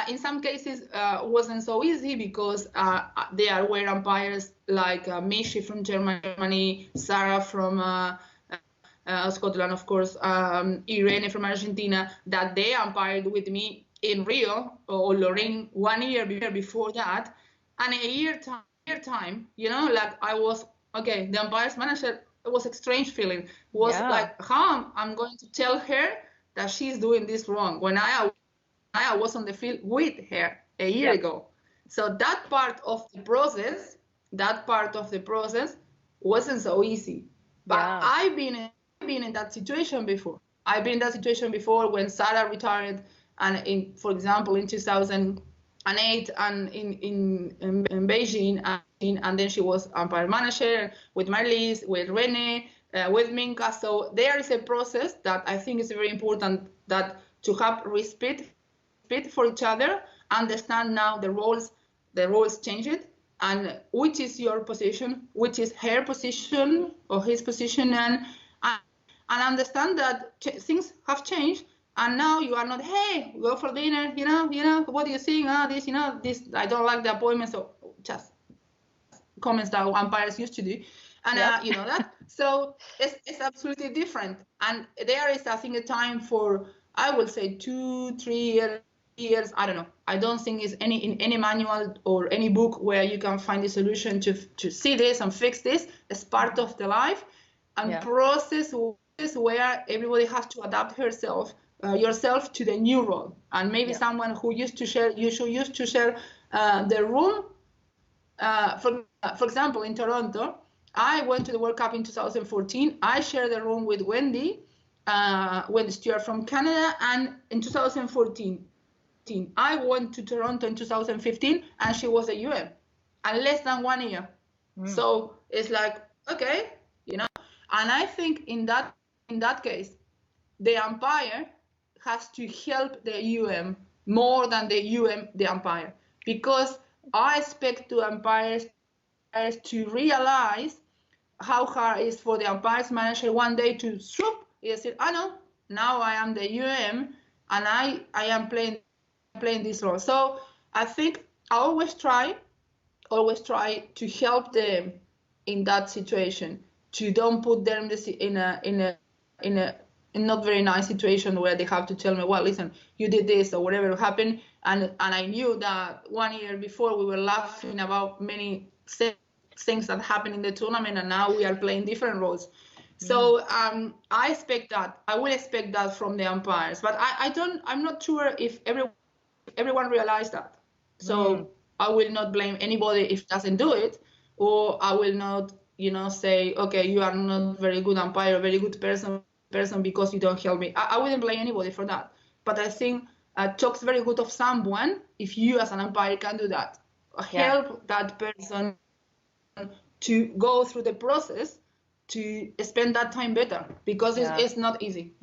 in some cases, wasn't so easy because there were umpires like Mishi from Germany, Sarah from Scotland, of course, Irene from Argentina, that they umpired with me in Rio, or Lorraine 1 year before that. And a year time, you know, like I was, okay, the umpires manager, it was a strange feeling. Was like, how I'm going to tell her that she's doing this wrong when I was on the field with her a year ago. So that part of the process wasn't so easy. But I've been in that situation before. I've been in that situation before when Sarah retired, and for example, in 2008, and in Beijing, and then she was umpire manager with Marlies, with Rene, with Minka. So there is a process that I think is very important, that to have respect for each other, understand now the roles changed, and which is your position, which is her position or his position, and understand that things have changed, and now you are not, hey, go for dinner, you know, what do you think? This, I don't like the appointment, so just comments that umpires used to do, and you know that. So it's absolutely different, and there is, I think, a time for, I would say, 2-3 years. I don't know. I don't think it's in any manual or any book where you can find the solution to see this and fix this. It's part of the life and process where everybody has to adapt yourself to the new role. And maybe someone who used to share the room. For example, in Toronto, I went to the World Cup in 2014. I shared the room with Wendy Stewart from Canada, and in 2014. I went to Toronto in 2015, and she was a UN, and less than 1 year. So it's like, okay, you know. And I think in that case, the umpire has to help the UM more than the umpire, because I expect the umpires to realize how hard it is for the umpires manager one day to swoop. He said, I know, now I am the UM, and I am playing this role. So I think I always try to help them in that situation, to don't put them in a not very nice situation where they have to tell me, well, listen, you did this or whatever happened, and I knew that 1 year before we were laughing about many things that happened in the tournament, and now we are playing different roles. So I expect that. I will expect that from the umpires, but I'm not sure if everyone realized that. So I will not blame anybody if doesn't do it, or I will not, say, okay, you are not very good umpire, very good person because you don't help me. I wouldn't blame anybody for that. But I think talks very good of someone if you as an umpire can do that. Help that person to go through the process to spend that time better, because it's not easy.